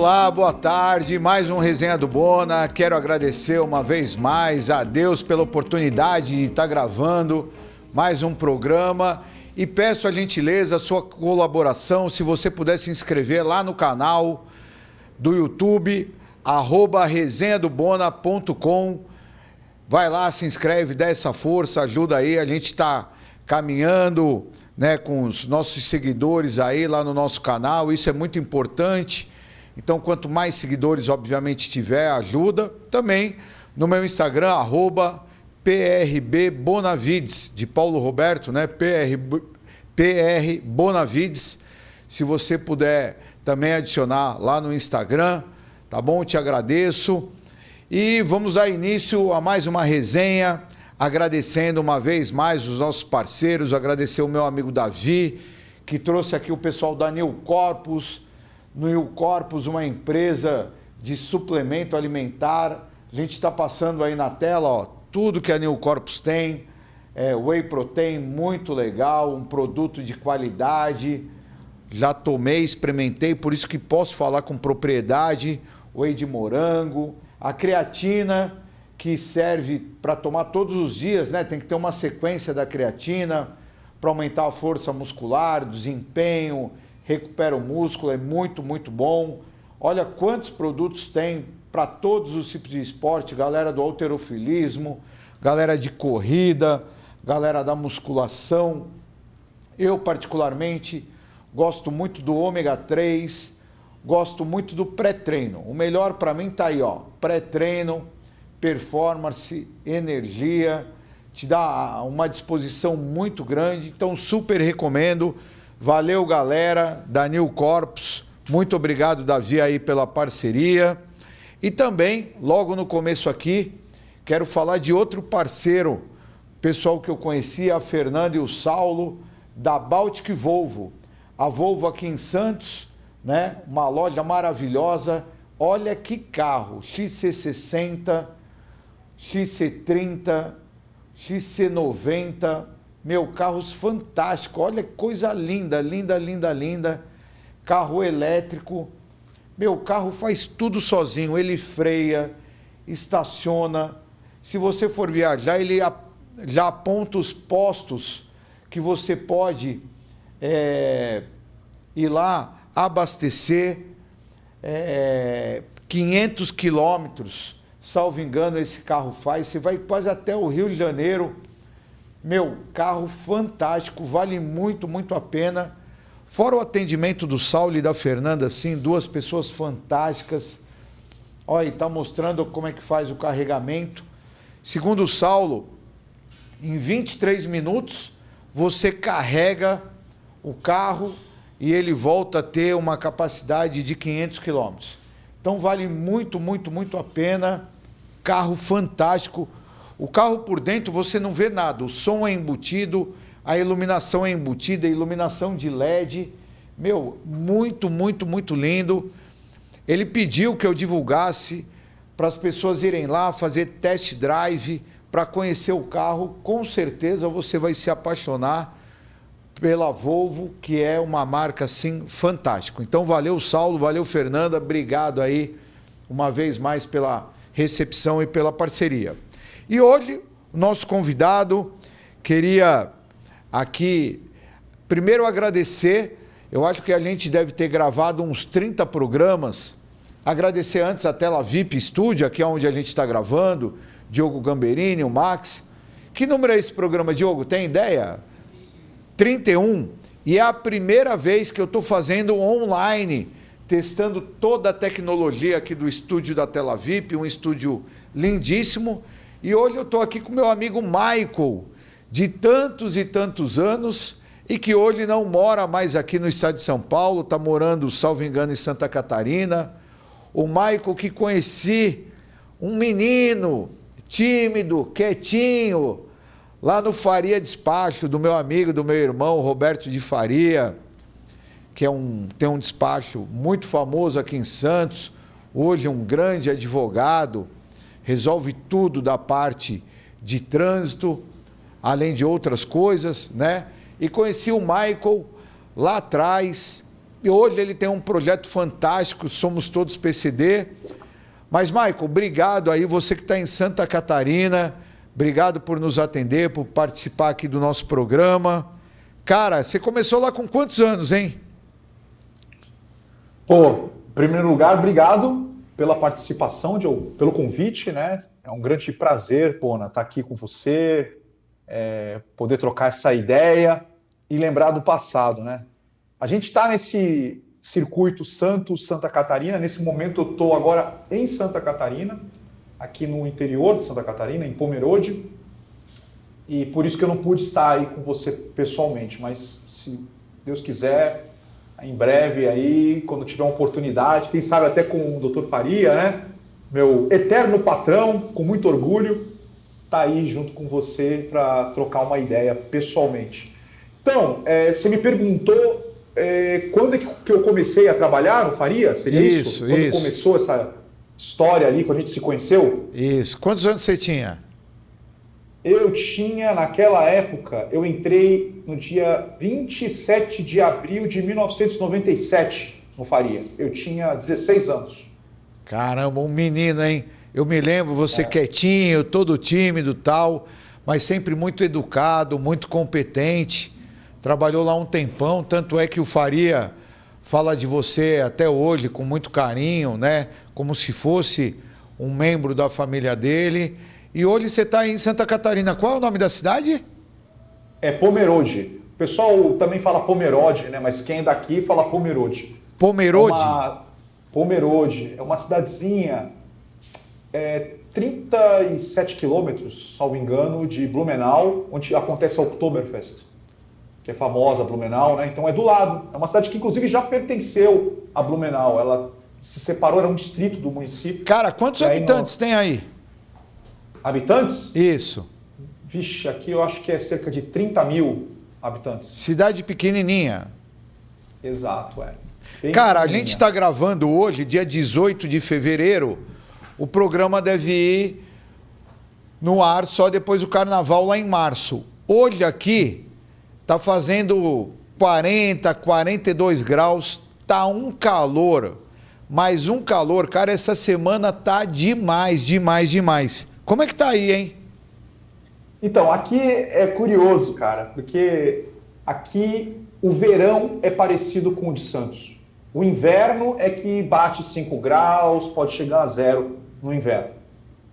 Olá, boa tarde, mais um Resenha do Bona. Quero agradecer uma vez mais a Deus pela oportunidade de estar gravando mais um programa e peço a gentileza, a sua colaboração, se você puder se inscrever lá no canal do YouTube, @resenhadobona.com. Vai lá, se inscreve, dá essa força, ajuda aí, a gente está caminhando, né, com os nossos seguidores aí lá no nosso canal, isso é muito importante. Então, quanto mais seguidores, obviamente, tiver, ajuda. Também no meu Instagram, @PRBBonavides, de Paulo Roberto, né? PR Bonavides. Se você puder também adicionar lá no Instagram, tá bom? Te agradeço. E vamos dar início a mais uma resenha, agradecendo uma vez mais os nossos parceiros, agradecer o meu amigo Davi, que trouxe aqui o pessoal da New Corpus. No New Corpus, uma empresa de suplemento alimentar. A gente está passando aí na tela, ó, tudo que a New Corpus tem. Whey Protein, muito legal, um produto de qualidade. Já tomei, experimentei, por isso que posso falar com propriedade. Whey de morango. A creatina, que serve para tomar todos os dias, né? Tem que ter uma sequência da creatina para aumentar a força muscular, desempenho, recupera o músculo, é muito, muito bom. Olha quantos produtos tem para todos os tipos de esporte, galera do halterofilismo, galera de corrida, galera da musculação. Eu, particularmente, gosto muito do ômega 3, gosto muito do pré-treino. O melhor para mim tá aí, ó, pré-treino, performance, energia, te dá uma disposição muito grande, então super recomendo. Valeu, galera da New Corpus, muito obrigado, Davi, aí pela parceria. E também, logo no começo aqui, quero falar de outro parceiro, pessoal que eu conheci, a Fernanda e o Saulo, da Baltic Volvo. A Volvo aqui em Santos, né? Uma loja maravilhosa. Olha que carro, XC60, XC30, XC90, meu, carros fantásticos, olha que coisa linda, linda, linda, linda, carro elétrico, meu, carro faz tudo sozinho, ele freia, estaciona, se você for viajar, ele já aponta os postos que você pode ir lá abastecer, 500 quilômetros, salvo engano, esse carro faz, você vai quase até o Rio de Janeiro. Meu, carro fantástico, vale muito, muito a pena. Fora o atendimento do Saulo e da Fernanda, sim, duas pessoas fantásticas. Olha, está mostrando como é que faz o carregamento. Segundo o Saulo, em 23 minutos, você carrega o carro e ele volta a ter uma capacidade de 500 quilômetros. Então, vale muito, muito, muito a pena. Carro fantástico. O carro por dentro você não vê nada, o som é embutido, a iluminação é embutida, a iluminação de LED, meu, muito, muito, muito lindo. Ele pediu que eu divulgasse para as pessoas irem lá fazer test drive para conhecer o carro, com certeza você vai se apaixonar pela Volvo, que é uma marca assim fantástica. Então valeu, Saulo, valeu, Fernanda, obrigado aí uma vez mais pela recepção e pela parceria. E hoje, o nosso convidado, queria aqui, primeiro agradecer, eu acho que a gente deve ter gravado uns 30 programas, agradecer antes a Tela VIP Studio, aqui é onde a gente está gravando, Diogo Gamberini, o Max. Que número é esse programa, Diogo? Tem ideia? 31. E é a primeira vez que eu estou fazendo online, testando toda a tecnologia aqui do estúdio da Tela VIP, um estúdio lindíssimo. E hoje eu estou aqui com meu amigo Michael, de tantos e tantos anos, e que hoje não mora mais aqui no estado de São Paulo, está morando, salvo engano, em Santa Catarina. O Michael que conheci, um menino tímido, quietinho, lá no Faria Despacho, do meu amigo, do meu irmão, Roberto de Faria, que tem um despacho muito famoso aqui em Santos, hoje um grande advogado, resolve tudo da parte de trânsito, além de outras coisas, né? E conheci o Michael lá atrás, E hoje ele tem um projeto fantástico, Somos Todos PCD. Mas, Michael, obrigado aí, você que está em Santa Catarina, obrigado por nos atender, por participar aqui do nosso programa. Cara, você começou lá com quantos anos, hein? Pô, em primeiro lugar, obrigado pela participação, pelo convite, né? É um grande prazer, Pona, estar aqui com você, poder trocar essa ideia e lembrar do passado, né? A gente está nesse circuito Santos-Santa Catarina. Nesse momento eu estou agora em Santa Catarina, aqui no interior de Santa Catarina, em Pomerode, e por isso que eu não pude estar aí com você pessoalmente, mas se Deus quiser, em breve aí, quando tiver uma oportunidade, quem sabe até com o Dr. Faria, né? Meu eterno patrão, com muito orgulho, tá aí junto com você para trocar uma ideia pessoalmente. Então, você me perguntou quando é que eu comecei a trabalhar no Faria? Seria isso? Quando começou essa história ali, quando a gente se conheceu? Isso. Quantos anos você tinha? Eu tinha, naquela época, eu entrei no dia 27 de abril de 1997 no Faria. Eu tinha 16 anos. Caramba, um menino, hein? Eu me lembro, você quietinho, todo tímido e tal, mas sempre muito educado, muito competente. Trabalhou lá um tempão, tanto é que o Faria fala de você até hoje com muito carinho, né? Como se fosse um membro da família dele. E hoje você está em Santa Catarina. Qual é o nome da cidade? É Pomerode. O pessoal também fala Pomerode, né? Mas quem é daqui fala Pomerode. Pomerode? Pomerode. É uma cidadezinha, 37 quilômetros, salvo engano, de Blumenau, onde acontece a Oktoberfest, que é famosa, Blumenau, né? Então é do lado. É uma cidade que, inclusive, já pertenceu a Blumenau. Ela se separou, era um distrito do município. Cara, quantos habitantes tem aí? Habitantes? Isso. Vixe, aqui eu acho que é cerca de 30 mil habitantes. Cidade pequenininha. Exato, Cara, a gente está gravando hoje, dia 18 de fevereiro. O programa deve ir no ar só depois do carnaval, lá em março. Hoje aqui tá fazendo 40, 42 graus, tá um calor, mas um calor, cara, essa semana tá demais, demais, demais. Como é que tá aí, hein? Então, aqui é curioso, cara, porque aqui o verão é parecido com o de Santos. O inverno é que bate 5 graus, pode chegar a 0 no inverno,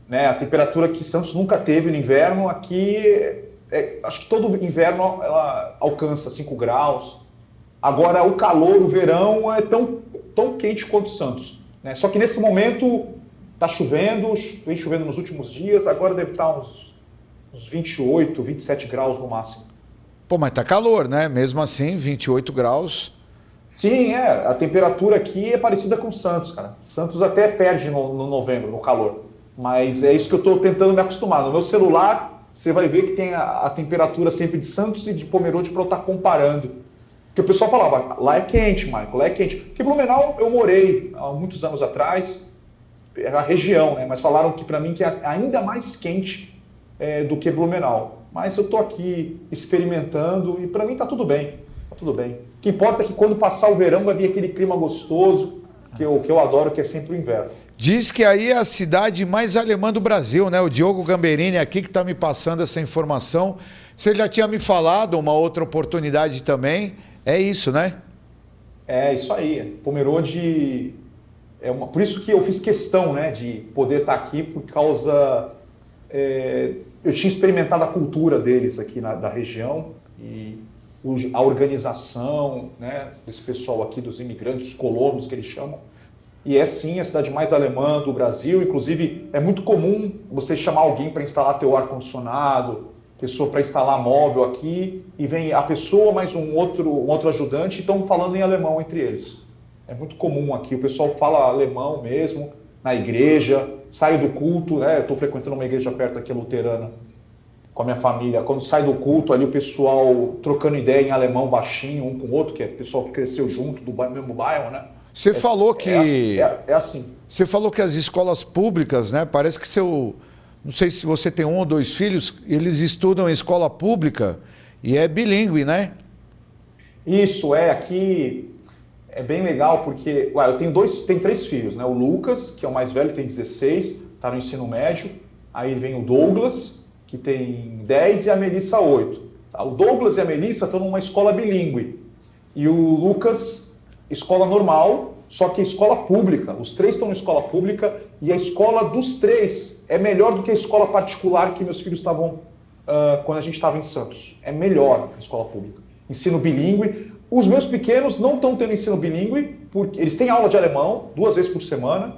né? A temperatura que Santos nunca teve no inverno, aqui acho que todo inverno ela alcança 5 graus. Agora, o calor, o verão, é tão quente quanto Santos, né? Só que nesse momento está chovendo, vem chovendo nos últimos dias, agora deve estar uns 28, 27 graus no máximo. Pô, mas tá calor, né? Mesmo assim, 28 graus. Sim, a temperatura aqui é parecida com Santos, cara. Santos até perde no novembro, no calor. Mas é isso que eu estou tentando me acostumar. No meu celular, você vai ver que tem a temperatura sempre de Santos e de Pomerode para eu estar comparando. Porque o pessoal falava, lá é quente, Michael, lá é quente. Porque Blumenau eu morei há muitos anos atrás, é a região, né? Mas falaram que para mim que é ainda mais quente do que Blumenau. Mas eu estou aqui experimentando e para mim está tudo bem. Tá tudo bem. O que importa é que quando passar o verão vai vir aquele clima gostoso que eu adoro, que é sempre o inverno. Diz que aí é a cidade mais alemã do Brasil, né? O Diogo Gamberini aqui que está me passando essa informação. Você já tinha me falado uma outra oportunidade também. É isso, né? É isso aí. Pomerode por isso que eu fiz questão, né, de poder estar aqui por causa eu tinha experimentado a cultura deles aqui da região e a organização, né, desse pessoal aqui, dos imigrantes, os colonos que eles chamam. E é sim a cidade mais alemã do Brasil. Inclusive, é muito comum você chamar alguém para instalar teu ar-condicionado, pessoa para instalar móvel aqui, e vem a pessoa mais um outro ajudante e estão falando em alemão entre eles. É muito comum aqui, o pessoal fala alemão mesmo, na igreja, saio do culto, né? Eu estou frequentando uma igreja perto aqui, luterana, com a minha família. Quando sai do culto ali, o pessoal trocando ideia em alemão baixinho, um com o outro, que é o pessoal que cresceu junto do mesmo bairro, né? Você falou que... É assim. Você falou que as escolas públicas, né? Parece que não sei se você tem 1 ou 2 filhos, eles estudam em escola pública e é bilíngue, né? Isso, aqui... é bem legal porque eu tenho três filhos, né? O Lucas, que é o mais velho, tem 16, está no ensino médio. Aí vem o Douglas, que tem 10, e a Melissa, 8. Tá? O Douglas e a Melissa estão numa escola bilíngue. E o Lucas, escola normal, só que escola pública. Os três estão na escola pública e a escola dos três é melhor do que a escola particular que meus filhos estavam quando a gente estava em Santos. É melhor a escola pública. Ensino bilíngue. Os meus pequenos não estão tendo ensino bilíngue, porque eles têm aula de alemão 2 vezes por semana.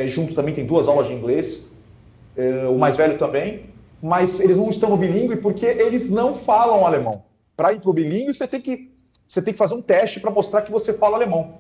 Junto também tem 2 aulas de inglês. O mais velho também. Mas eles não estão no bilíngue porque eles não falam alemão. Para ir para o bilíngue, você tem que fazer um teste para mostrar que você fala alemão.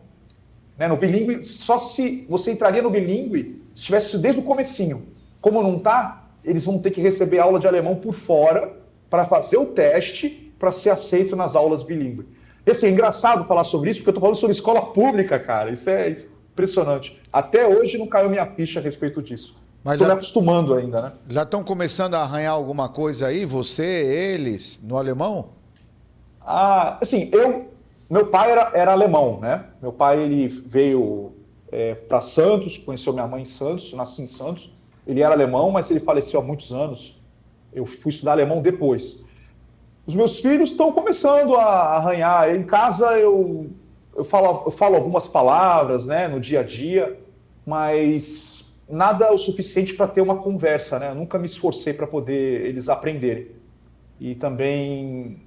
Né? No bilíngue, só se você entraria no bilíngue se tivesse desde o comecinho. Como não está, eles vão ter que receber aula de alemão por fora para fazer o teste para ser aceito nas aulas bilíngue. E assim, é engraçado falar sobre isso, porque eu estou falando sobre escola pública, cara. Isso é impressionante. Até hoje não caiu minha ficha a respeito disso. Estou me acostumando ainda, né? Já estão começando a arranhar alguma coisa aí, você, eles, no alemão? Assim, meu pai era alemão, né? Meu pai, ele veio para Santos, conheceu minha mãe em Santos, nasci em Santos. Ele era alemão, mas ele faleceu há muitos anos. Eu fui estudar alemão depois. Os meus filhos estão começando a arranhar. Em casa eu falo algumas palavras, né, no dia a dia, mas nada o suficiente para ter uma conversa, né? Eu nunca me esforcei para poder eles aprenderem. E também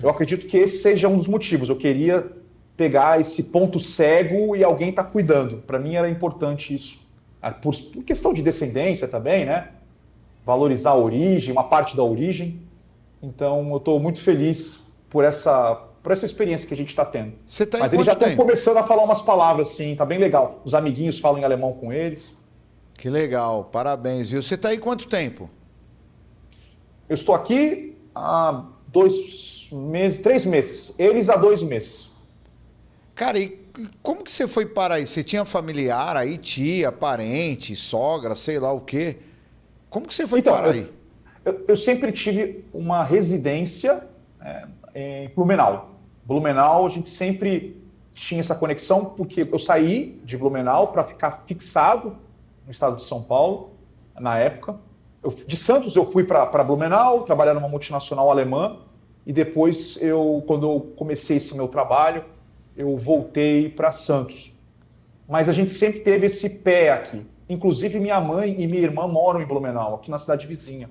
eu acredito que esse seja um dos motivos. Eu queria pegar esse ponto cego e alguém está cuidando. Para mim era importante isso. Por questão de descendência também, né? Valorizar a origem, uma parte da origem. Então eu estou muito feliz por essa experiência que a gente está tendo. Mas eles já estão começando a falar umas palavras, sim, tá bem legal. Os amiguinhos falam em alemão com eles. Que legal, parabéns, viu? Você está aí quanto tempo? Eu estou aqui há 2 meses, 3 meses. Eles há 2 meses. Cara, e como que você foi parar aí? Você tinha familiar aí, tia, parente, sogra, sei lá o quê? Como que você foi parar aí? Eu sempre tive uma residência em Blumenau. Blumenau, a gente sempre tinha essa conexão, porque eu saí de Blumenau para ficar fixado no estado de São Paulo, na época. De Santos eu fui para Blumenau, trabalhar numa multinacional alemã, e depois, quando eu comecei esse meu trabalho, eu voltei para Santos. Mas a gente sempre teve esse pé aqui. Inclusive, minha mãe e minha irmã moram em Blumenau, aqui na cidade vizinha.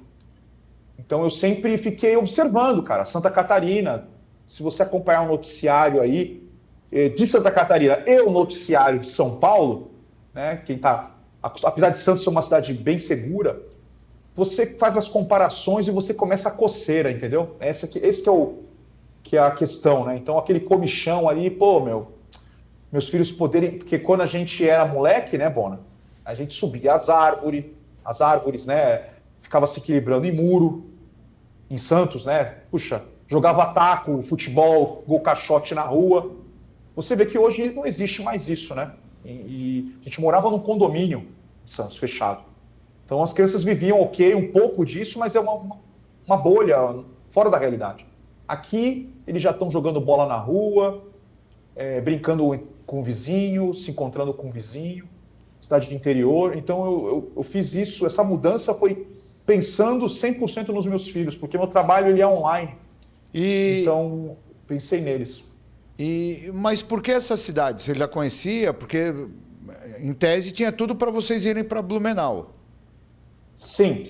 Então, eu sempre fiquei observando, cara, Santa Catarina. Se você acompanhar um noticiário aí de Santa Catarina e o noticiário de São Paulo, né, apesar de Santos ser uma cidade bem segura, você faz as comparações e você começa a coceira, entendeu? Esse que é a questão, né? Então, aquele comichão ali, meus filhos poderem... Porque quando a gente era moleque, né, Bona? A gente subia as árvores, né? Ficava se equilibrando em muro, em Santos, né? Puxa, jogava taco, futebol, gol caixote na rua. Você vê que hoje não existe mais isso, né? E a gente morava num condomínio em Santos, fechado. Então as crianças viviam um pouco disso, mas é uma bolha fora da realidade. Aqui eles já estão jogando bola na rua, brincando com o vizinho, se encontrando com o vizinho, cidade de interior. Então eu fiz isso, essa mudança foi pensando 100% nos meus filhos, porque meu trabalho ele é online. Então pensei neles. Mas por que essa cidade? Você já conhecia? Porque em tese tinha tudo para vocês irem para Blumenau. Sim.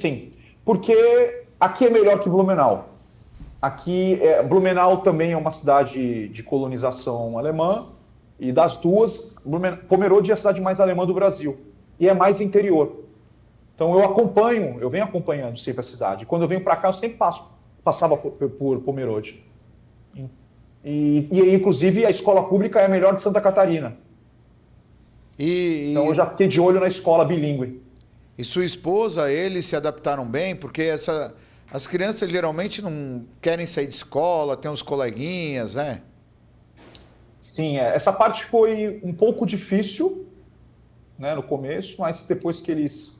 Porque aqui é melhor que Blumenau. Aqui, Blumenau também é uma cidade de colonização alemã, e das duas, Pomerode é a cidade mais alemã do Brasil, e é mais interior. Então eu venho acompanhando sempre a cidade. Quando eu venho para cá, eu sempre passava por Pomerode. E inclusive, a escola pública é a melhor de Santa Catarina. Então eu já fiquei de olho na escola bilíngue. E sua esposa, eles se adaptaram bem? Porque as crianças geralmente não querem sair de escola, tem uns coleguinhas, né? Sim, essa parte foi um pouco difícil, né, no começo, mas depois que eles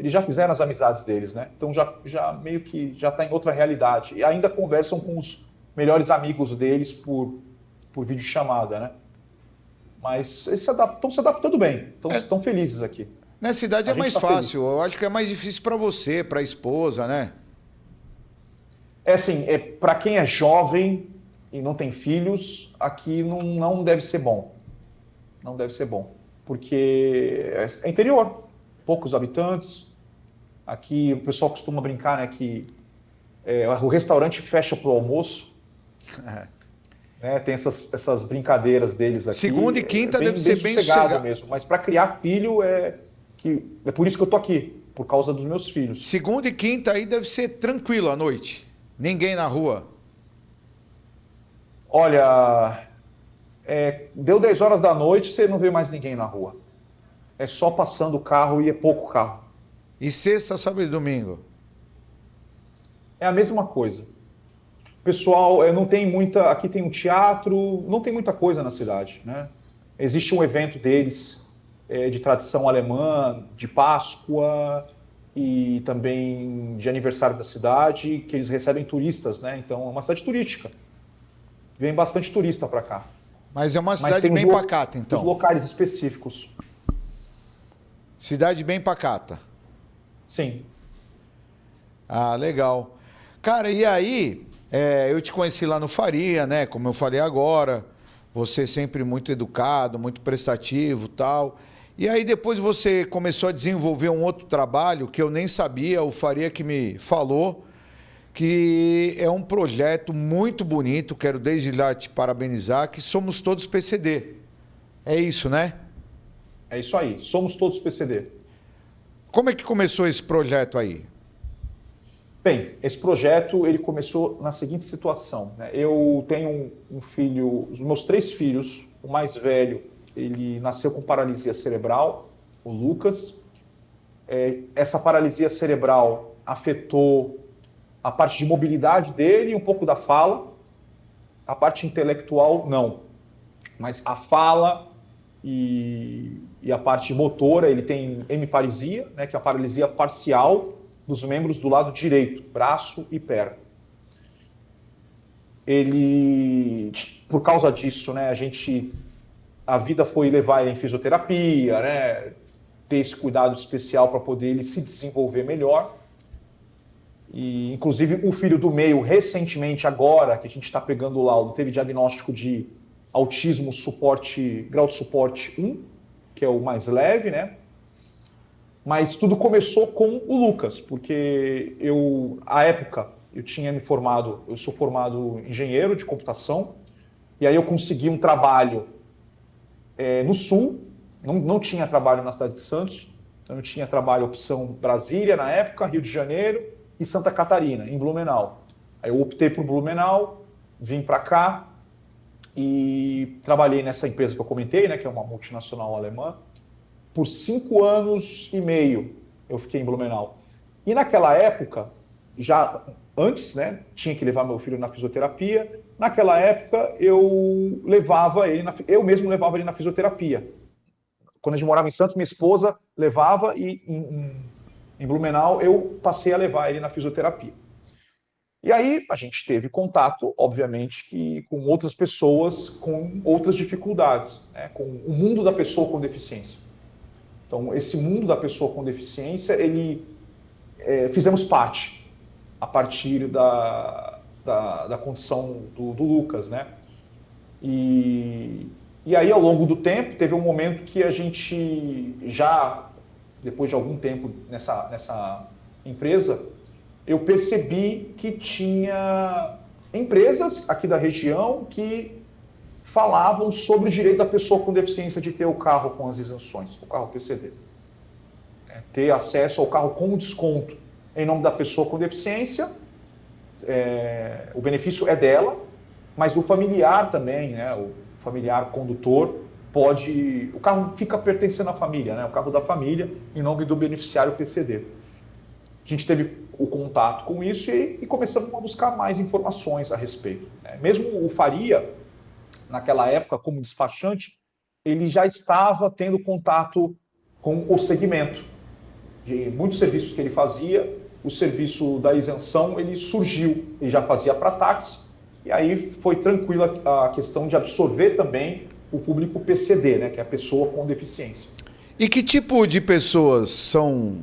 já fizeram as amizades deles, né? Então já meio que já está em outra realidade. E ainda conversam com os melhores amigos deles por videochamada, né? Mas eles estão se adaptando bem, estão felizes aqui. Na cidade é mais fácil, eu acho que é mais difícil para você, para a esposa, né? É assim, para quem é jovem e não tem filhos, aqui não deve ser bom. Não deve ser bom, porque é interior, poucos habitantes. Aqui o pessoal costuma brincar, né, que o restaurante fecha para o almoço. Né, tem essas brincadeiras deles aqui. Segunda e quinta deve ser bem sossegado mesmo, mas para criar filho é por isso que eu tô aqui, por causa dos meus filhos. Segunda e quinta aí deve ser tranquilo à noite. Ninguém na rua. Olha, deu 10 horas da noite, você não vê mais ninguém na rua. É só passando o carro e é pouco carro. E sexta, sábado e domingo? É a mesma coisa. Pessoal, não tem muita... Aqui tem um teatro, não tem muita coisa na cidade, né? Existe um evento deles, de tradição alemã, de Páscoa e também de aniversário da cidade, que eles recebem turistas, né? Então, é uma cidade turística. Vem bastante turista para cá. Mas é uma cidade bem pacata, então. Os locais específicos. Cidade bem pacata. Sim. Ah, legal. Cara, e aí, eu te conheci lá no Faria, né? Como eu falei agora, você sempre muito educado, muito prestativo e tal. E aí depois você começou a desenvolver um outro trabalho que eu nem sabia, o Faria que me falou, que é um projeto muito bonito, quero desde lá te parabenizar, que somos todos PCD. É isso, né? É isso aí, somos todos PCD. Como é que começou esse projeto aí? Bem, esse projeto ele começou na seguinte situação, né? Eu tenho um filho, os meus 3 filhos, o mais velho, ele nasceu com paralisia cerebral, o Lucas. Essa paralisia cerebral afetou a parte de mobilidade dele e um pouco da fala. A parte intelectual, não. Mas a fala e a parte motora, ele tem hemiparesia, né, que é a paralisia parcial dos membros do lado direito, braço e perna. Ele, por causa disso, né, a vida foi levar ele em fisioterapia, né, ter esse cuidado especial para poder ele se desenvolver melhor. E, inclusive, o filho do meio, recentemente, agora, que a gente está pegando o laudo, teve diagnóstico de autismo grau de suporte 1, que é o mais leve, né? Mas tudo começou com o Lucas, porque à época, eu tinha me formado, eu sou formado engenheiro de computação, e aí eu consegui um trabalho no Sul, não tinha trabalho na cidade de Santos, então eu tinha trabalho opção Brasília na época, Rio de Janeiro e Santa Catarina, em Blumenau. Aí eu optei por Blumenau, vim para cá e trabalhei nessa empresa que eu comentei, né, que é uma multinacional alemã. Por 5 anos e meio eu fiquei em Blumenau. E naquela época, já antes, né, tinha que levar meu filho na fisioterapia. Naquela época eu mesmo levava ele na fisioterapia. Quando a gente morava em Santos, minha esposa levava e em Blumenau eu passei a levar ele na fisioterapia. E aí a gente teve contato, obviamente, com outras pessoas com outras dificuldades, né, com o mundo da pessoa com deficiência. Então, esse mundo da pessoa com deficiência, fizemos parte a partir da condição do Lucas, né? E aí, ao longo do tempo, teve um momento que a gente depois de algum tempo nessa empresa, eu percebi que tinha empresas aqui da região que falavam sobre o direito da pessoa com deficiência de ter o carro com as isenções, o carro PCD. Ter acesso ao carro com desconto em nome da pessoa com deficiência, o benefício é dela, mas o familiar também, né, o familiar condutor, o carro fica pertencendo à família, né, o carro da família, em nome do beneficiário PCD. A gente teve o contato com isso e começamos a buscar mais informações a respeito. Mesmo o Faria, naquela época, como despachante, ele já estava tendo contato com o segmento. De muitos serviços que ele fazia, o serviço da isenção, ele surgiu, ele já fazia para táxi, e aí foi tranquila a questão de absorver também o público PCD, né, que é a pessoa com deficiência. E que tipo de pessoas são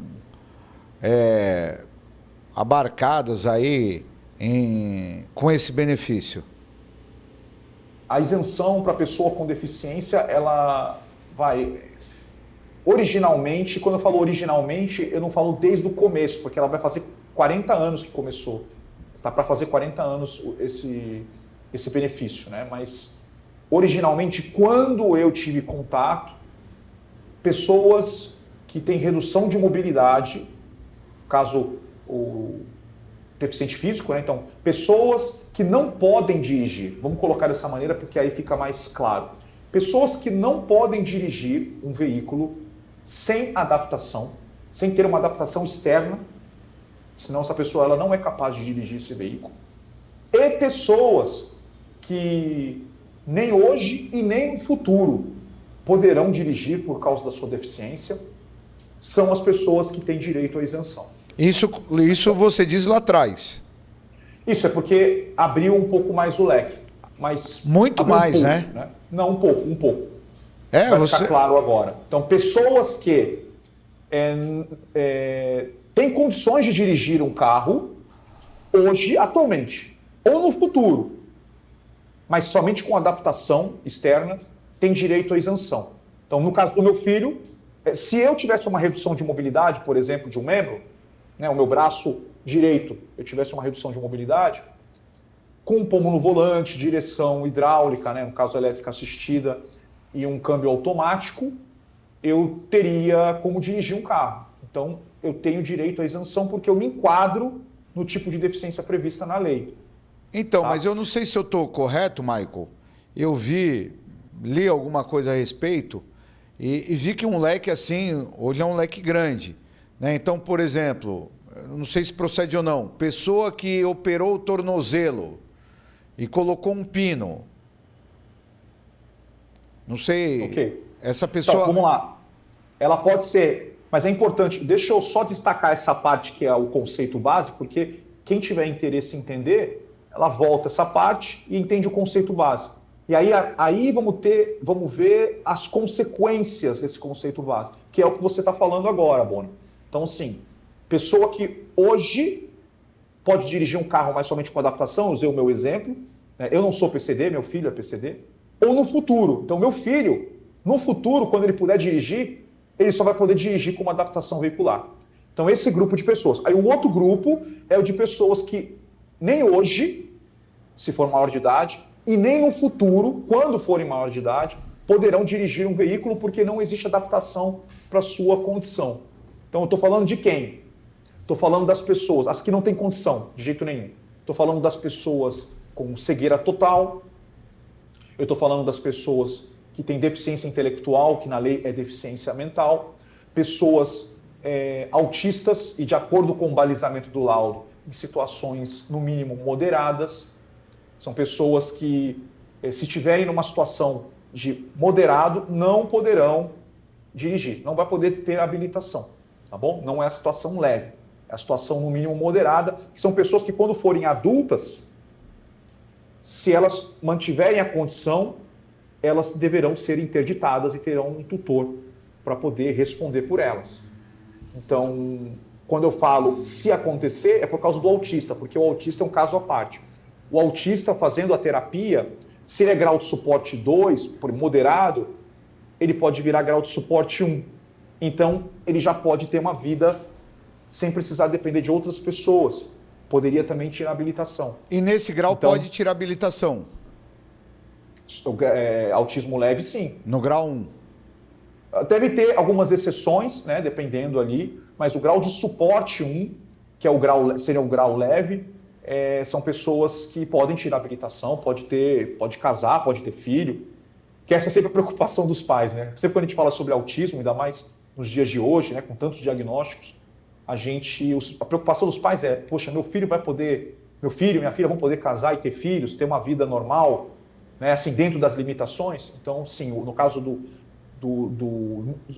abarcadas aí com esse benefício? A isenção para pessoa com deficiência, ela vai... Originalmente, quando eu falo originalmente, eu não falo desde o começo, porque ela vai fazer 40 anos que começou. Está para fazer 40 anos esse benefício, né? Mas, originalmente, quando eu tive contato, pessoas que têm redução de mobilidade, caso o deficiente físico, né? Então, pessoas que não podem dirigir, vamos colocar dessa maneira porque aí fica mais claro. Pessoas que não podem dirigir um veículo sem adaptação, sem ter uma adaptação externa, senão essa pessoa ela não é capaz de dirigir esse veículo. E pessoas que nem hoje e nem no futuro poderão dirigir por causa da sua deficiência, são as pessoas que têm direito à isenção. Isso você diz lá atrás. Isso é porque abriu um pouco mais o leque. Mas muito mais, um pouco, né? Não, um pouco. Vai ficar claro agora. Então, pessoas que têm condições de dirigir um carro, hoje, atualmente, ou no futuro, mas somente com adaptação externa, têm direito à isenção. Então, no caso do meu filho, se eu tivesse uma redução de mobilidade, por exemplo, de um membro, né, o meu braço direito, eu tivesse uma redução de mobilidade, com um pomo no volante, direção hidráulica, né, no caso elétrica assistida, e um câmbio automático, eu teria como dirigir um carro. Então, eu tenho direito à isenção porque eu me enquadro no tipo de deficiência prevista na lei. Então, tá? Mas eu não sei se eu estou correto, Michael. Eu li alguma coisa a respeito e vi que um leque assim, hoje é um leque grande, né? Então, por exemplo, não sei se procede ou não, pessoa que operou o tornozelo e colocou um pino. Não sei, okay. Essa pessoa... Então, vamos lá. Ela pode ser, mas é importante, deixa eu só destacar essa parte que é o conceito básico, porque quem tiver interesse em entender, ela volta essa parte e entende o conceito básico. E aí vamos ver as consequências desse conceito básico, que é o que você está falando agora, Boni. Então, sim, pessoa que hoje pode dirigir um carro, mas somente com adaptação, usei o meu exemplo, né? Eu não sou PCD, meu filho é PCD, ou no futuro. Então, meu filho, no futuro, quando ele puder dirigir, ele só vai poder dirigir com uma adaptação veicular. Então, esse grupo de pessoas. Aí, o outro grupo é o de pessoas que nem hoje, se for maior de idade, e nem no futuro, quando forem maior de idade, poderão dirigir um veículo porque não existe adaptação para a sua condição. Então, eu estou falando de quem? Estou falando das pessoas, as que não têm condição, de jeito nenhum. Estou falando das pessoas com cegueira total. Eu estou falando das pessoas que têm deficiência intelectual, que na lei é deficiência mental. Pessoas autistas e, de acordo com o balizamento do laudo, em situações, no mínimo, moderadas. São pessoas que, se estiverem numa situação de moderado, não poderão dirigir. Não vai poder ter habilitação, tá bom? Não é a situação leve. É a situação, no mínimo, moderada, que são pessoas que, quando forem adultas, se elas mantiverem a condição, elas deverão ser interditadas e terão um tutor para poder responder por elas. Então, quando eu falo se acontecer, é por causa do autista, porque o autista é um caso à parte. O autista, fazendo a terapia, se ele é grau de suporte 2, por moderado, ele pode virar grau de suporte 1. Então, ele já pode ter uma vida sem precisar depender de outras pessoas. Poderia também tirar habilitação. E nesse grau então, pode tirar habilitação? Autismo leve, sim. No grau 1? Deve ter algumas exceções, né, dependendo ali, mas o grau de suporte 1, que é seria o grau leve, são pessoas que podem tirar habilitação, pode casar, pode ter filho, que essa é sempre a preocupação dos pais, né? Sempre quando a gente fala sobre autismo, ainda mais nos dias de hoje, né, com tantos diagnósticos, a preocupação dos pais é, poxa, meu filho, minha filha vão poder casar e ter filhos, ter uma vida normal, né, assim, dentro das limitações. Então, sim, no caso do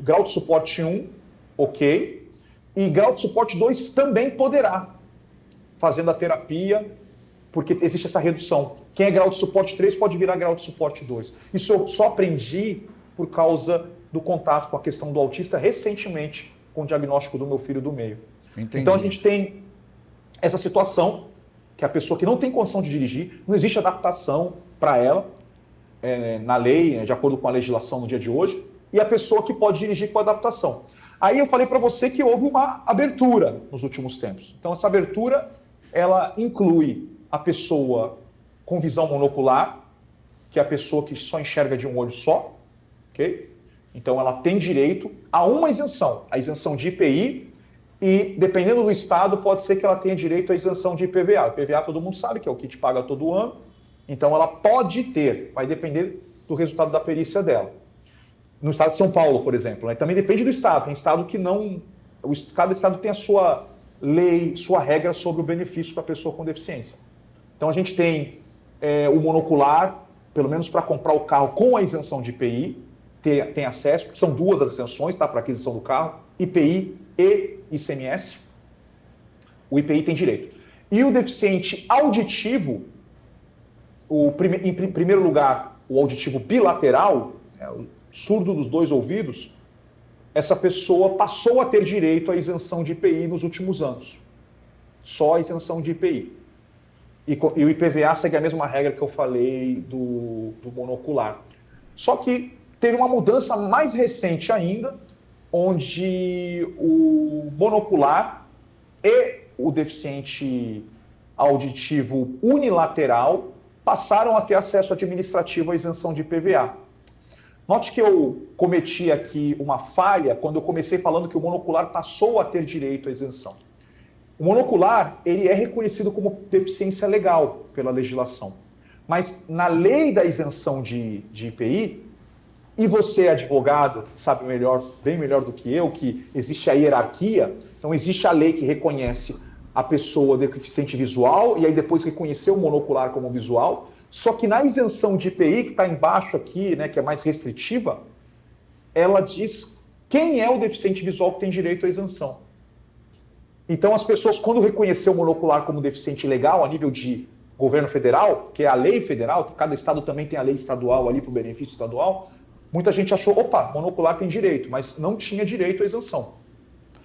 grau de suporte 1, ok, e grau de suporte 2 também poderá, fazendo a terapia porque existe essa redução. Quem é grau de suporte 3 pode virar grau de suporte 2. Isso eu só aprendi por causa do contato com a questão do autista recentemente, com o diagnóstico do meu filho do meio. Entendi. Então a gente tem essa situação, que a pessoa que não tem condição de dirigir, não existe adaptação para ela, na lei, de acordo com a legislação no dia de hoje, e a pessoa que pode dirigir com adaptação. Aí eu falei para você que houve uma abertura nos últimos tempos. Então essa abertura, ela inclui a pessoa com visão monocular, que é a pessoa que só enxerga de um olho só, ok? Então ela tem direito a uma isenção, a isenção de IPI, e dependendo do estado, pode ser que ela tenha direito à isenção de IPVA. O IPVA todo mundo sabe que é o que te paga todo ano, então ela pode ter, vai depender do resultado da perícia dela. No estado de São Paulo, por exemplo, né? Também depende do estado, tem estado que não... Cada estado tem a sua lei, sua regra sobre o benefício para a pessoa com deficiência. Então a gente tem o monocular, pelo menos para comprar o carro com a isenção de IPI, tem acesso, porque são duas as isenções, tá, para aquisição do carro, IPI e ICMS. O IPI tem direito. E o deficiente auditivo, em primeiro lugar, o auditivo bilateral, o surdo dos dois ouvidos, essa pessoa passou a ter direito à isenção de IPI nos últimos anos. Só a isenção de IPI. E o IPVA segue a mesma regra que eu falei do monocular. Só que teve uma mudança mais recente ainda, onde o monocular e o deficiente auditivo unilateral passaram a ter acesso administrativo à isenção de IPVA. Note que eu cometi aqui uma falha quando eu comecei falando que o monocular passou a ter direito à isenção. O monocular, ele é reconhecido como deficiência legal pela legislação. Mas na lei da isenção de IPI, e você, advogado, sabe melhor, bem melhor do que eu, que existe a hierarquia, então existe a lei que reconhece a pessoa deficiente visual, e aí depois reconheceu o monocular como visual, só que na isenção de IPI, que está embaixo aqui, né, que é mais restritiva, ela diz quem é o deficiente visual que tem direito à isenção. Então as pessoas, quando reconheceu o monocular como deficiente legal, a nível de governo federal, que é a lei federal, cada estado também tem a lei estadual ali para o benefício estadual, muita gente achou, opa, monocular tem direito, mas não tinha direito à isenção.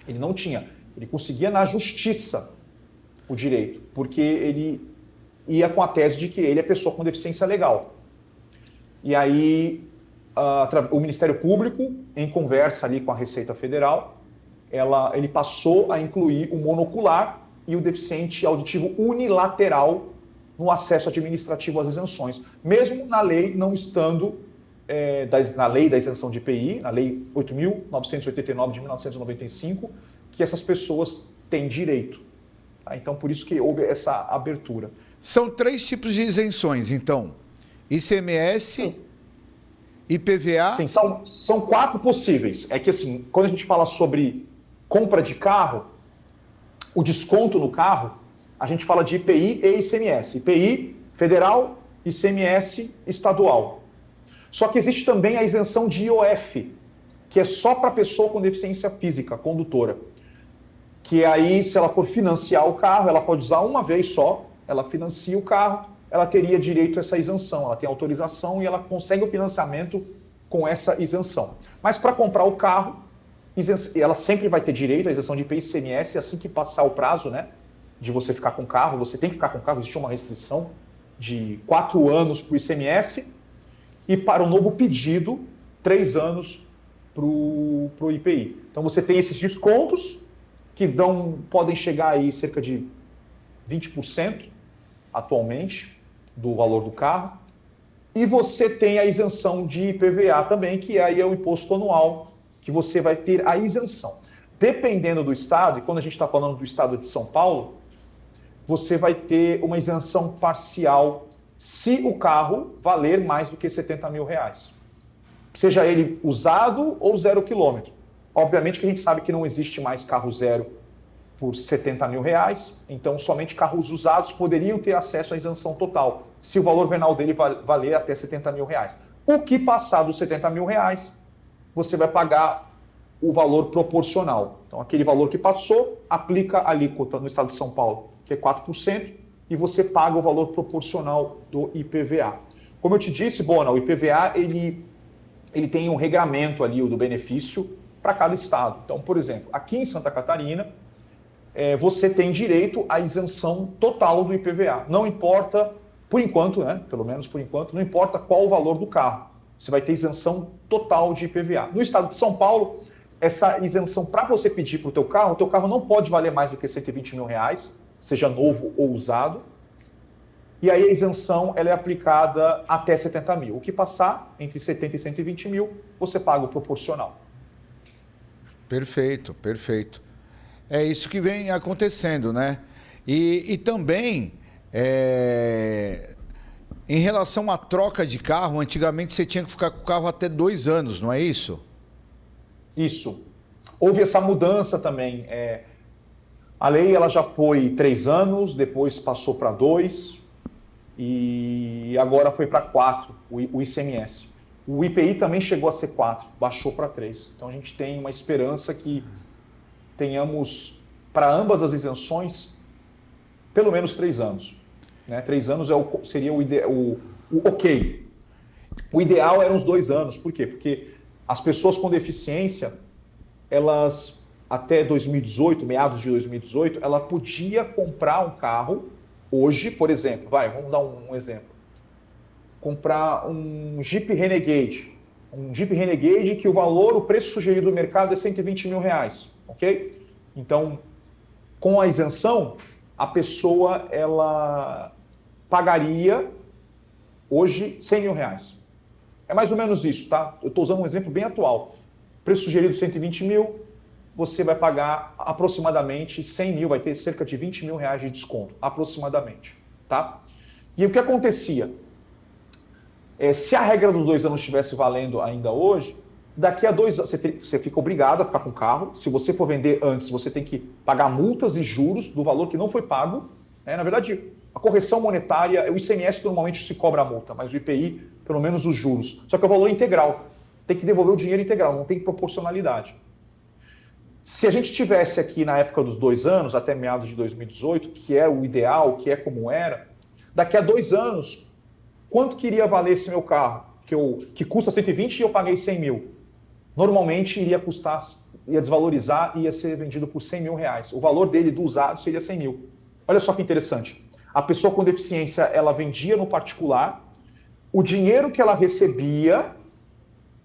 Ele não tinha. Ele conseguia na justiça o direito, porque ele ia com a tese de que ele é pessoa com deficiência legal. E aí, o Ministério Público, em conversa ali com a Receita Federal, ele passou a incluir o monocular e o deficiente auditivo unilateral no acesso administrativo às isenções, mesmo na lei não estando, na lei da isenção de IPI, na lei 8.989 de 1995, que essas pessoas têm direito. Tá? Então, por isso que houve essa abertura. São 3 tipos de isenções, então. ICMS, sim. IPVA... Sim, são 4 possíveis. É que, assim, quando a gente fala sobre compra de carro, o desconto no carro, a gente fala de IPI e ICMS. IPI federal, ICMS estadual. Só que existe também a isenção de IOF, que é só para pessoa com deficiência física, condutora. Que aí, se ela for financiar o carro, ela pode usar uma vez só, ela financia o carro, ela teria direito a essa isenção, ela tem autorização e ela consegue o financiamento com essa isenção. Mas para comprar o carro, ela sempre vai ter direito à isenção de IPI e ICMS, assim que passar o prazo, né, de você ficar com o carro, você tem que ficar com o carro, existe uma restrição de 4 anos para o ICMS e para o novo pedido, 3 anos para o IPI. Então você tem esses descontos que podem chegar aí cerca de 20% atualmente do valor do carro, e você tem a isenção de IPVA também, que aí é o imposto anual, que você vai ter a isenção. Dependendo do estado, e quando a gente está falando do estado de São Paulo, você vai ter uma isenção parcial se o carro valer mais do que R$70 mil. Seja ele usado ou 0 quilômetro. Obviamente que a gente sabe que não existe mais carro zero por R$70 mil, então somente carros usados poderiam ter acesso à isenção total, se o valor venal dele valer até R$70 mil. O que passar dos R$70 mil, você vai pagar o valor proporcional. Então aquele valor que passou, aplica a alíquota no estado de São Paulo, que é 4%, e você paga o valor proporcional do IPVA. Como eu te disse, Bona, o IPVA ele tem um regramento ali do benefício para cada estado. Então, por exemplo, aqui em Santa Catarina, você tem direito à isenção total do IPVA. Não importa, por enquanto, né? Pelo menos por enquanto, não importa qual o valor do carro. Você vai ter isenção total de IPVA. No estado de São Paulo, essa isenção para você pedir para o teu carro não pode valer mais do que R$120 mil, seja novo ou usado. E aí a isenção ela é aplicada até 70 mil. O que passar entre 70 e 120 mil, você paga o proporcional. Perfeito, perfeito. É isso que vem acontecendo, né? E também, em relação à troca de carro, antigamente você tinha que ficar com o carro até 2 anos, não é isso? Isso. Houve essa mudança também. A lei ela já foi 3 anos, depois passou para 2 e agora foi para 4, o ICMS. O IPI também chegou a ser 4, baixou para 3. Então a gente tem uma esperança que tenhamos para ambas as isenções pelo menos 3 anos. Né? 3 anos seria o ok. O ideal eram os 2 anos. Por quê? Porque as pessoas com deficiência, elas até 2018, meados de 2018, ela podia comprar um carro hoje, por exemplo, vamos dar um exemplo. Comprar um Jeep Renegade. Um Jeep Renegade que o preço sugerido do mercado é R$120 mil, ok? Então, com a isenção, a pessoa ela pagaria hoje R$100 mil. É mais ou menos isso, tá? Eu estou usando um exemplo bem atual. Preço sugerido 120 mil, você vai pagar aproximadamente 100 mil, vai ter cerca de R$20 mil de desconto, aproximadamente, tá? E o que acontecia? Se a regra dos 2 anos estivesse valendo ainda hoje, daqui a 2 anos você fica obrigado a ficar com o carro. Se você for vender antes, você tem que pagar multas e juros do valor que não foi pago. Na verdade, a correção monetária, o ICMS normalmente se cobra a multa, mas o IPI, pelo menos os juros. Só que é o valor integral. Tem que devolver o dinheiro integral, não tem proporcionalidade. Se a gente tivesse aqui na época dos 2 anos, até meados de 2018, que é o ideal, que é como era, daqui a 2 anos, quanto que iria valer esse meu carro? Que custa 120 e eu paguei 100 mil. Normalmente ia desvalorizar e ia ser vendido por R$100 mil. O valor dele do usado seria 100 mil. Olha só que interessante. A pessoa com deficiência, ela vendia no particular, o dinheiro que ela recebia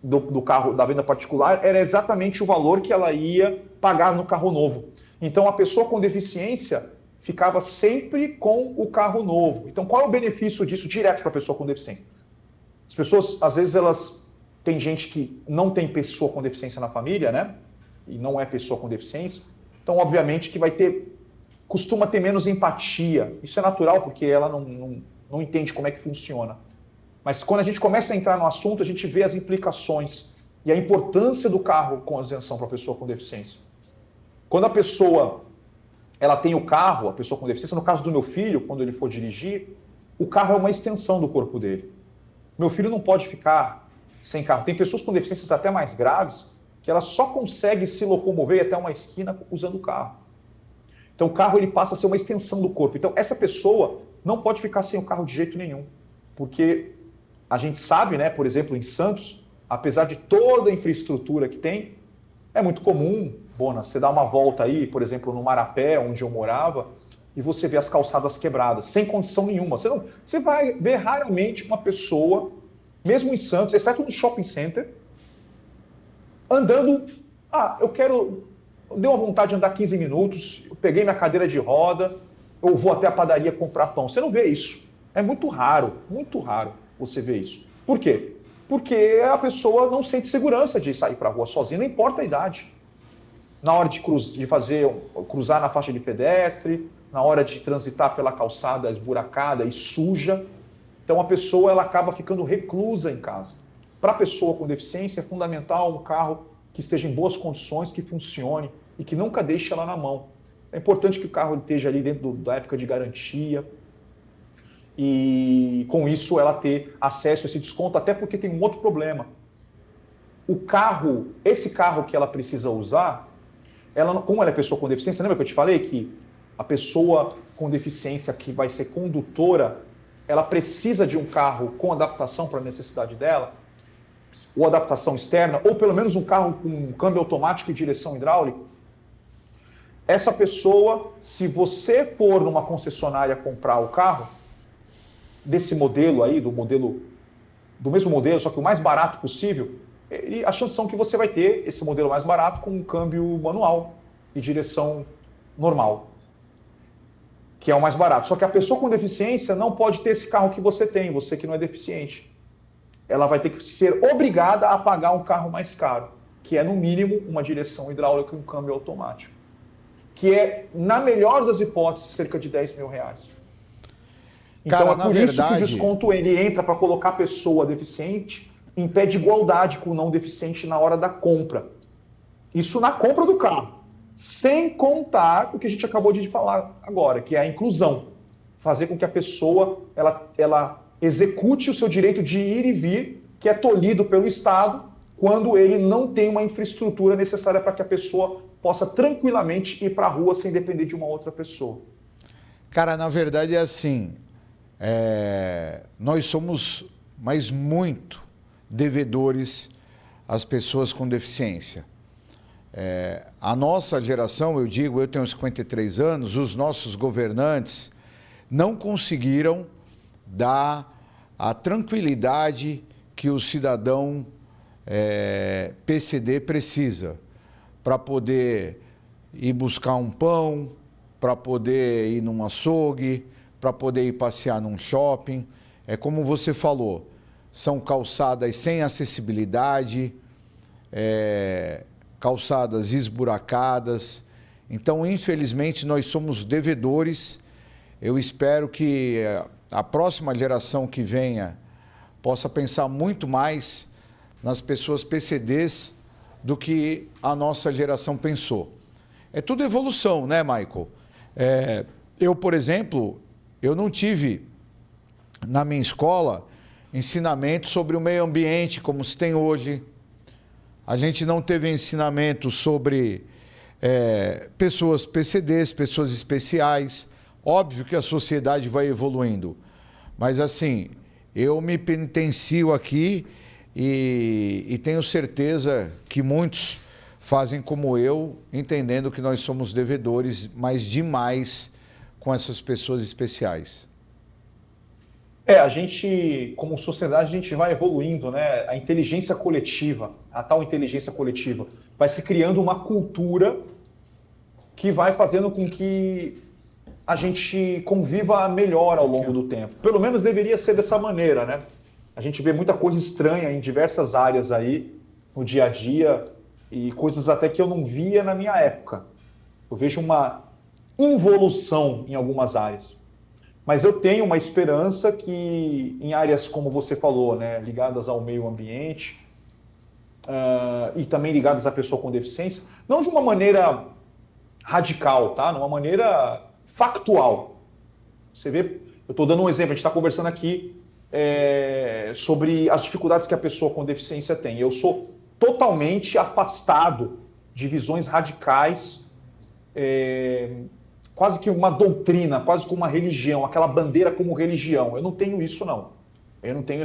do carro, da venda particular, era exatamente o valor que ela ia pagar no carro novo. Então a pessoa com deficiência ficava sempre com o carro novo. Então qual é o benefício disso direto para a pessoa com deficiência? As pessoas, às vezes, tem gente que não tem pessoa com deficiência na família, né? E não é pessoa com deficiência. Então, obviamente, que costuma ter menos empatia. Isso é natural, porque ela não entende como é que funciona. Mas quando a gente começa a entrar no assunto, a gente vê as implicações e a importância do carro com isenção para a pessoa com deficiência. Quando a pessoa ela tem o carro, a pessoa com deficiência, no caso do meu filho, quando ele for dirigir, o carro é uma extensão do corpo dele. Meu filho não pode ficar sem carro. Tem pessoas com deficiências até mais graves que ela só consegue se locomover até uma esquina usando o carro. Então o carro ele passa a ser uma extensão do corpo. Então essa pessoa não pode ficar sem o carro de jeito nenhum. Porque a gente sabe, né, por exemplo, em Santos, apesar de toda a infraestrutura que tem, é muito comum, Bona, você dá uma volta aí, por exemplo, no Marapé, onde eu morava, e você vê as calçadas quebradas, sem condição nenhuma. Você vai ver raramente uma pessoa, mesmo em Santos, exceto no shopping center, andando, deu uma vontade de andar 15 minutos, eu peguei minha cadeira de roda, eu vou até a padaria comprar pão. Você não vê isso. É muito raro você ver isso. Por quê? Porque a pessoa não sente segurança de sair para a rua sozinha, não importa a idade. Na hora de cruzar na faixa de pedestre, na hora de transitar pela calçada esburacada e suja. Então a pessoa ela acaba ficando reclusa em casa. Para a pessoa com deficiência é fundamental um carro que esteja em boas condições, que funcione e que nunca deixe ela na mão. É importante que o carro esteja ali dentro da época de garantia e com isso ela ter acesso a esse desconto, até porque tem um outro problema. Esse carro que ela precisa usar, como ela é pessoa com deficiência, lembra que eu te falei que a pessoa com deficiência que vai ser condutora, ela precisa de um carro com adaptação para a necessidade dela, ou adaptação externa, ou pelo menos um carro com câmbio automático e direção hidráulica, essa pessoa, se você for numa concessionária comprar o carro, desse modelo aí, do mesmo modelo, só que o mais barato possível, a chance são que você vai ter esse modelo mais barato com um câmbio manual e direção normal, que é o mais barato. Só que a pessoa com deficiência não pode ter esse carro que você tem, você que não é deficiente. Ela vai ter que ser obrigada a pagar um carro mais caro, que é, no mínimo, uma direção hidráulica e um câmbio automático, que é, na melhor das hipóteses, cerca de R$10.000. Então, Cara, é por isso que o desconto ele entra para colocar a pessoa deficiente em pé de igualdade com o não deficiente na hora da compra. Isso na compra do carro. Sem contar o que a gente acabou de falar agora, que é a inclusão. Fazer com que a pessoa ela execute o seu direito de ir e vir, que é tolhido pelo Estado, quando ele não tem uma infraestrutura necessária para que a pessoa possa tranquilamente ir para a rua sem depender de uma outra pessoa. Cara, na verdade é assim, nós somos, mas muito, devedores às pessoas com deficiência. A nossa geração, eu tenho 53 anos, os nossos governantes não conseguiram dar a tranquilidade que o cidadão PCD precisa para poder ir buscar um pão, para poder ir num açougue, para poder ir passear num shopping. É como você falou, são calçadas sem acessibilidade, calçadas esburacadas. Então, infelizmente, nós somos devedores. Eu espero que a próxima geração que venha possa pensar muito mais nas pessoas PCDs do que a nossa geração pensou. É tudo evolução, né, Michael? Eu, por exemplo, eu não tive na minha escola ensinamento sobre o meio ambiente como se tem hoje. A gente não teve ensinamento sobre pessoas PCDs, pessoas especiais. Óbvio que a sociedade vai evoluindo, mas assim, eu me penitencio aqui e tenho certeza que muitos fazem como eu, entendendo que nós somos devedores, mas demais com essas pessoas especiais. A gente, como sociedade, a gente vai evoluindo, né? A inteligência coletiva, a tal inteligência coletiva, vai se criando uma cultura que vai fazendo com que a gente conviva melhor ao longo do tempo. Pelo menos deveria ser dessa maneira, né? A gente vê muita coisa estranha em diversas áreas aí, no dia a dia, e coisas até que eu não via na minha época. Eu vejo uma involução em algumas áreas. Mas eu tenho uma esperança que em áreas, como você falou, né, ligadas ao meio ambiente, e também ligadas à pessoa com deficiência, não de uma maneira radical, tá? De uma maneira factual. Você vê, eu estou dando um exemplo, a gente está conversando aqui sobre as dificuldades que a pessoa com deficiência tem. Eu sou totalmente afastado de visões radicais, quase que uma doutrina, quase como uma religião, aquela bandeira como religião. Eu não tenho isso, não. Eu não tenho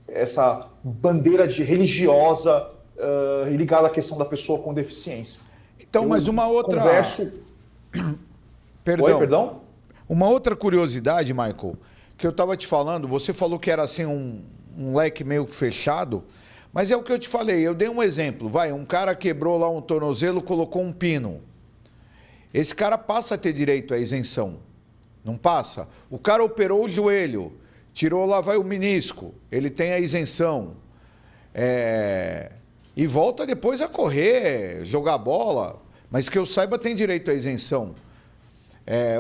essa bandeira religiosa ligada à questão da pessoa com deficiência. Então, mas uma outra... Perdão. Oi, perdão? Uma outra curiosidade, Michael, que eu estava te falando, você falou que era assim um leque meio fechado, mas é o que eu te falei, eu dei um exemplo, um cara quebrou lá um tornozelo, colocou um pino. Esse cara passa a ter direito à isenção, não passa? O cara operou o joelho, tirou lá o menisco, ele tem a isenção. E volta depois a correr, jogar bola, mas que eu saiba tem direito à isenção.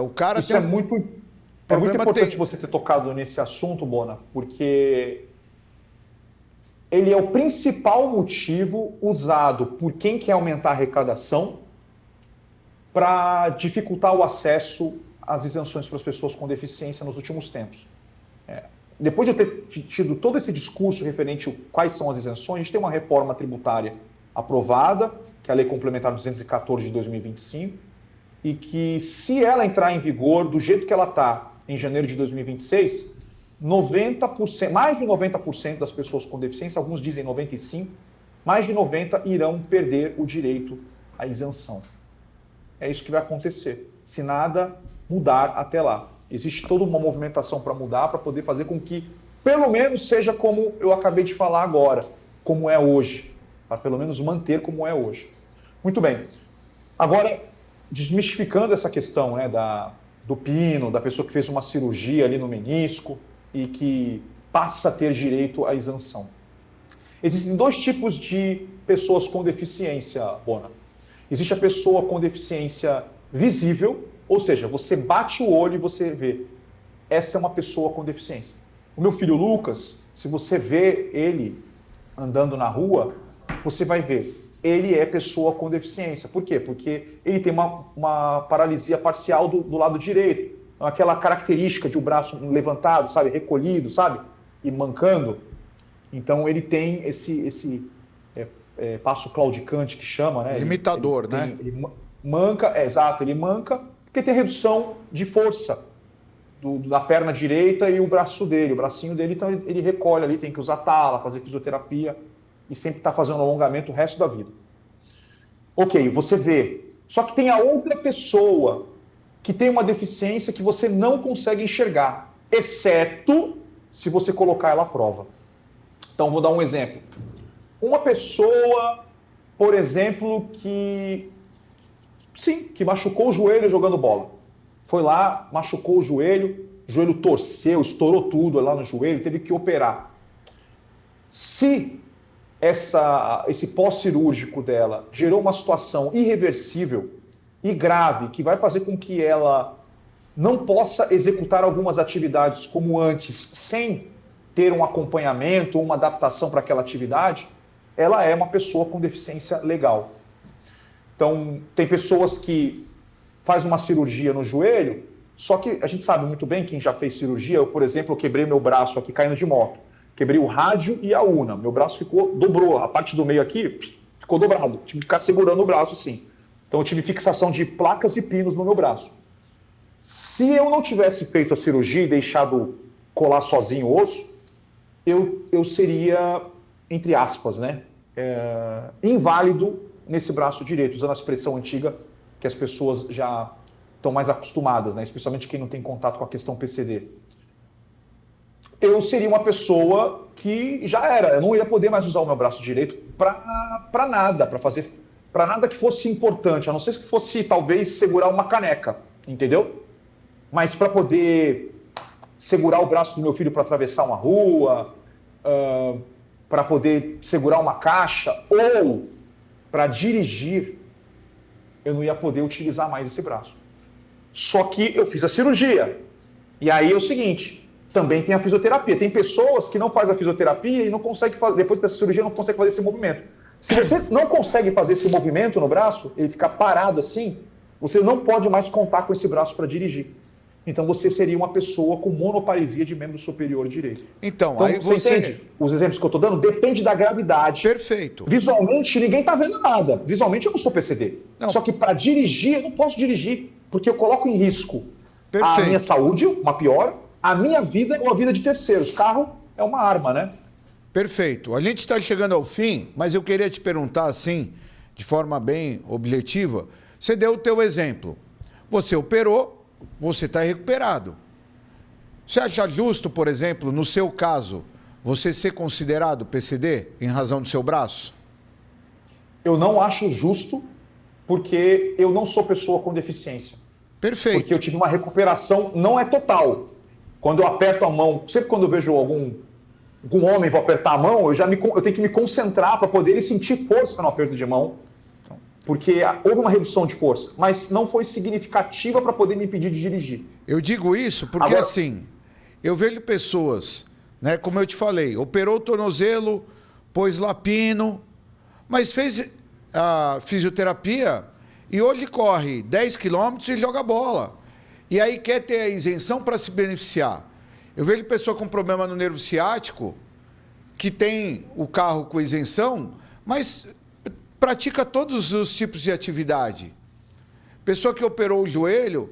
O cara Isso é muito importante você ter tocado nesse assunto, Bona, porque ele é o principal motivo usado por quem quer aumentar a arrecadação para dificultar o acesso às isenções para as pessoas com deficiência nos últimos tempos. Depois de eu ter tido todo esse discurso referente a quais são as isenções, a gente tem uma reforma tributária aprovada, que é a Lei Complementar 214 de 2025, e que, se ela entrar em vigor do jeito que ela está em janeiro de 2026, 90%, mais de 90% das pessoas com deficiência, alguns dizem 95%, mais de 90% irão perder o direito à isenção. É isso que vai acontecer, se nada mudar até lá. Existe toda uma movimentação para mudar, para poder fazer com que, pelo menos, seja como eu acabei de falar agora, como é hoje, para pelo menos manter como é hoje. Muito bem. Agora, desmistificando essa questão, né, do pino, da pessoa que fez uma cirurgia ali no menisco e que passa a ter direito à isenção. Existem dois tipos de pessoas com deficiência, Bona. Existe a pessoa com deficiência visível, ou seja, você bate o olho e você vê. Essa é uma pessoa com deficiência. O meu filho Lucas, se você vê ele andando na rua, você vai ver. Ele é pessoa com deficiência. Por quê? Porque ele tem uma paralisia parcial do lado direito. Aquela característica de o braço levantado, sabe? Recolhido, sabe? E mancando. Então ele tem esse passo claudicante que chama, né? Limitador, né? Ele manca, exato, ele manca porque tem redução de força da perna direita e o braço dele, o bracinho dele, então ele recolhe ali, tem que usar tala, fazer fisioterapia e sempre está fazendo alongamento o resto da vida. Ok, você vê. Só que tem a outra pessoa que tem uma deficiência que você não consegue enxergar, exceto se você colocar ela à prova. Então, vou dar um exemplo. Uma pessoa, por exemplo, que machucou o joelho jogando bola. Foi lá, machucou o joelho torceu, estourou tudo lá no joelho, teve que operar. Se esse pós-cirúrgico dela gerou uma situação irreversível e grave, que vai fazer com que ela não possa executar algumas atividades como antes, sem ter um acompanhamento, uma adaptação para aquela atividade, ela é uma pessoa com deficiência legal. Então, tem pessoas que fazem uma cirurgia no joelho, só que a gente sabe muito bem, quem já fez cirurgia, eu, por exemplo, eu quebrei meu braço aqui caindo de moto. Quebrei o rádio e a una. Meu braço dobrou, a parte do meio aqui ficou dobrado. Tive que ficar segurando o braço assim. Então eu tive fixação de placas e pinos no meu braço. Se eu não tivesse feito a cirurgia e deixado colar sozinho o osso, eu seria, entre aspas, né, inválido nesse braço direito, usando a expressão antiga que as pessoas já estão mais acostumadas, né, especialmente quem não tem contato com a questão PCD. Eu seria uma pessoa que já era, eu não ia poder mais usar o meu braço direito para nada, para nada que fosse importante, a não ser que fosse talvez segurar uma caneca, entendeu? Mas para poder segurar o braço do meu filho para atravessar uma rua, para poder segurar uma caixa ou para dirigir, eu não ia poder utilizar mais esse braço. Só que eu fiz a cirurgia. E aí é o seguinte, também tem a fisioterapia. Tem pessoas que não fazem a fisioterapia e não conseguem fazer, depois dessa cirurgia não conseguem fazer esse movimento. Se você não consegue fazer esse movimento no braço, ele ficar parado assim, você não pode mais contar com esse braço para dirigir. Então você seria uma pessoa com monoparesia de membro superior direito. Então aí você entende? Os exemplos que eu estou dando depende da gravidade. Perfeito. Visualmente ninguém está vendo nada. Visualmente eu não sou PCD. Não. Só que para dirigir eu não posso dirigir, porque eu coloco em risco a minha saúde, uma piora, a minha vida ou a vida de terceiros. Carro é uma arma, né? Perfeito. A gente está chegando ao fim, mas eu queria te perguntar assim, de forma bem objetiva. Você deu o teu exemplo. Você operou, você está recuperado. Você acha justo, por exemplo, no seu caso, você ser considerado PCD em razão do seu braço? Eu não acho justo, porque eu não sou pessoa com deficiência. Perfeito. Porque eu tive uma recuperação, não é total. Quando eu aperto a mão, sempre quando eu vejo algum homem para apertar a mão, eu tenho que me concentrar para poder sentir força no aperto de mão. Porque houve uma redução de força, mas não foi significativa para poder me impedir de dirigir. Eu digo isso porque, assim, eu vejo pessoas, né, como eu te falei, operou o tornozelo, pôs lapino, mas fez a fisioterapia e hoje corre 10 quilômetros e joga bola. E aí quer ter a isenção para se beneficiar. Eu vejo pessoa com problema no nervo ciático, que tem o carro com isenção, mas pratica todos os tipos de atividade. Pessoa que operou o joelho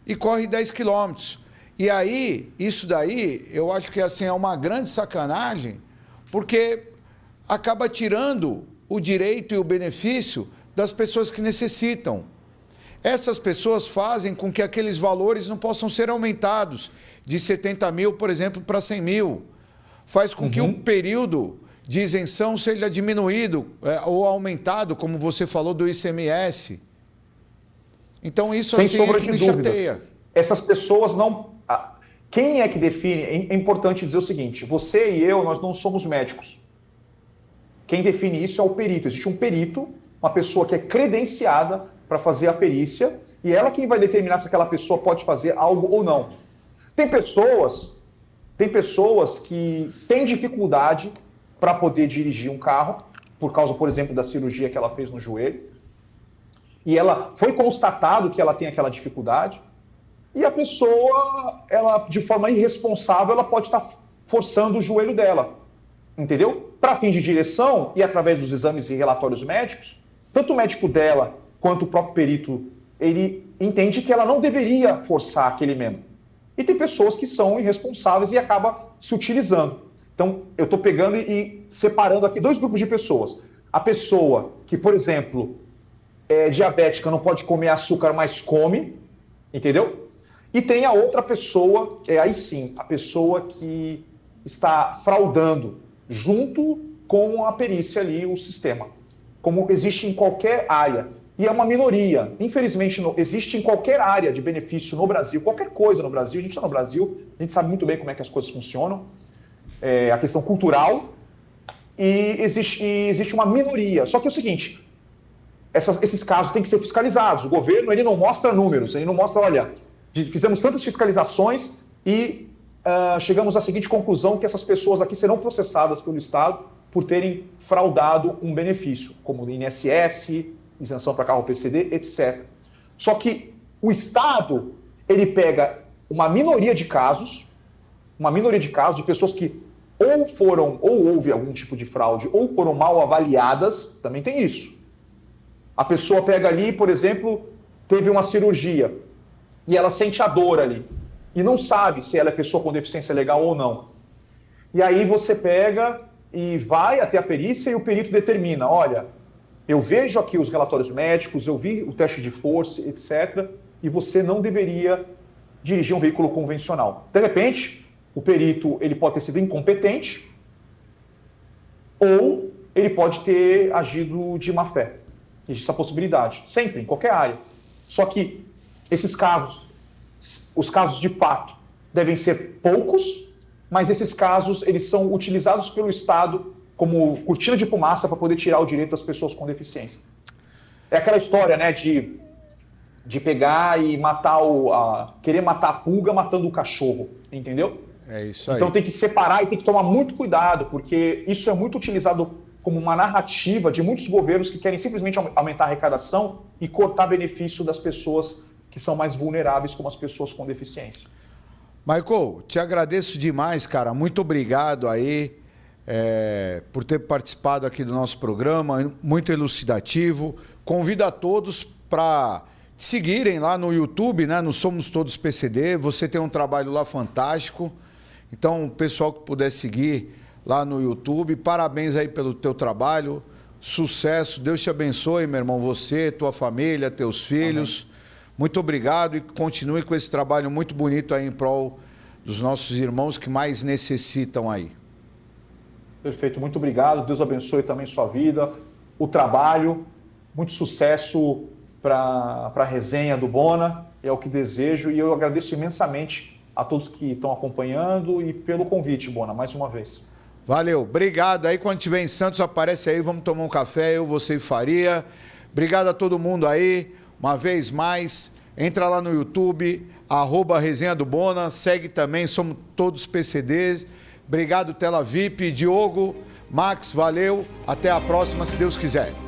e corre 10 quilômetros. E aí, isso daí, eu acho que assim, é uma grande sacanagem, porque acaba tirando o direito e o benefício das pessoas que necessitam. Essas pessoas fazem com que aqueles valores não possam ser aumentados de 70 mil, por exemplo, para 100 mil. Faz com que o período de isenção seja diminuído ou aumentado, como você falou, do ICMS. Então isso sem assim sombra de me dúvidas. chateia. Essas pessoas não... Quem é que define? É importante dizer o seguinte, você e eu, nós não somos médicos. Quem define isso é o perito. Existe um perito, uma pessoa que é credenciada para fazer a perícia, e ela quem vai determinar se aquela pessoa pode fazer algo ou não. Tem pessoas que têm dificuldade para poder dirigir um carro, por causa, por exemplo, da cirurgia que ela fez no joelho, e ela foi constatado que ela tem aquela dificuldade, e a pessoa, ela, de forma irresponsável, ela pode estar forçando o joelho dela, entendeu? Para fins de direção e através dos exames e relatórios médicos, tanto o médico dela quanto o próprio perito, ele entende que ela não deveria forçar aquele membro. E tem pessoas que são irresponsáveis e acabam se utilizando. Então, eu estou pegando e separando aqui dois grupos de pessoas. A pessoa que, por exemplo, é diabética, não pode comer açúcar, mas come, entendeu? E tem a outra pessoa, aí sim, a pessoa que está fraudando junto com a perícia ali, o sistema. Como existe em qualquer área. E é uma minoria. Infelizmente, existe em qualquer área de benefício no Brasil, qualquer coisa no Brasil. A gente está no Brasil, a gente sabe muito bem como é que as coisas funcionam. A questão cultural. E existe uma minoria. Só que é o seguinte, esses casos têm que ser fiscalizados. O governo ele não mostra números, ele não mostra, olha, fizemos tantas fiscalizações e chegamos à seguinte conclusão, que essas pessoas aqui serão processadas pelo Estado por terem fraudado um benefício, como o INSS, isenção para carro PCD, etc. Só que o Estado, ele pega uma minoria de casos de pessoas que ou houve algum tipo de fraude, ou foram mal avaliadas, também tem isso. A pessoa pega ali, por exemplo, teve uma cirurgia, e ela sente a dor ali, e não sabe se ela é pessoa com deficiência legal ou não. E aí você pega e vai até a perícia e o perito determina, olha, eu vejo aqui os relatórios médicos, eu vi o teste de força, etc., e você não deveria dirigir um veículo convencional. De repente, o perito ele pode ter sido incompetente ou ele pode ter agido de má fé. Existe essa possibilidade, sempre, em qualquer área. Só que esses casos, os casos de fato, devem ser poucos, mas esses casos eles são utilizados pelo Estado como cortina de fumaça para poder tirar o direito das pessoas com deficiência. É aquela história, né, de pegar e matar querer matar a pulga matando o cachorro, entendeu? É isso aí. Então tem que separar e tem que tomar muito cuidado, porque isso é muito utilizado como uma narrativa de muitos governos que querem simplesmente aumentar a arrecadação e cortar benefício das pessoas que são mais vulneráveis, como as pessoas com deficiência. Michael, te agradeço demais, cara. Muito obrigado aí por ter participado aqui do nosso programa, muito elucidativo. Convido a todos para te seguirem lá no YouTube, né? No Somos Todos PCD. Você tem um trabalho lá fantástico. Então, o pessoal que puder seguir lá no YouTube, parabéns aí pelo teu trabalho. Sucesso. Deus te abençoe, meu irmão. Você, tua família, teus filhos. Amém. Muito obrigado e continue com esse trabalho muito bonito aí em prol dos nossos irmãos que mais necessitam aí. Perfeito, muito obrigado. Deus abençoe também sua vida, o trabalho. Muito sucesso para a resenha do Bona, é o que desejo. E eu agradeço imensamente a todos que estão acompanhando e pelo convite, Bona, mais uma vez. Valeu, obrigado. Aí quando estiver em Santos, aparece aí, vamos tomar um café, eu, você e Faria. Obrigado a todo mundo aí. Uma vez mais, entra lá no YouTube, @Resenha do Bona, segue também, Somos Todos PCDs. Obrigado, Tela VIP, Diogo, Max, valeu, até a próxima, se Deus quiser.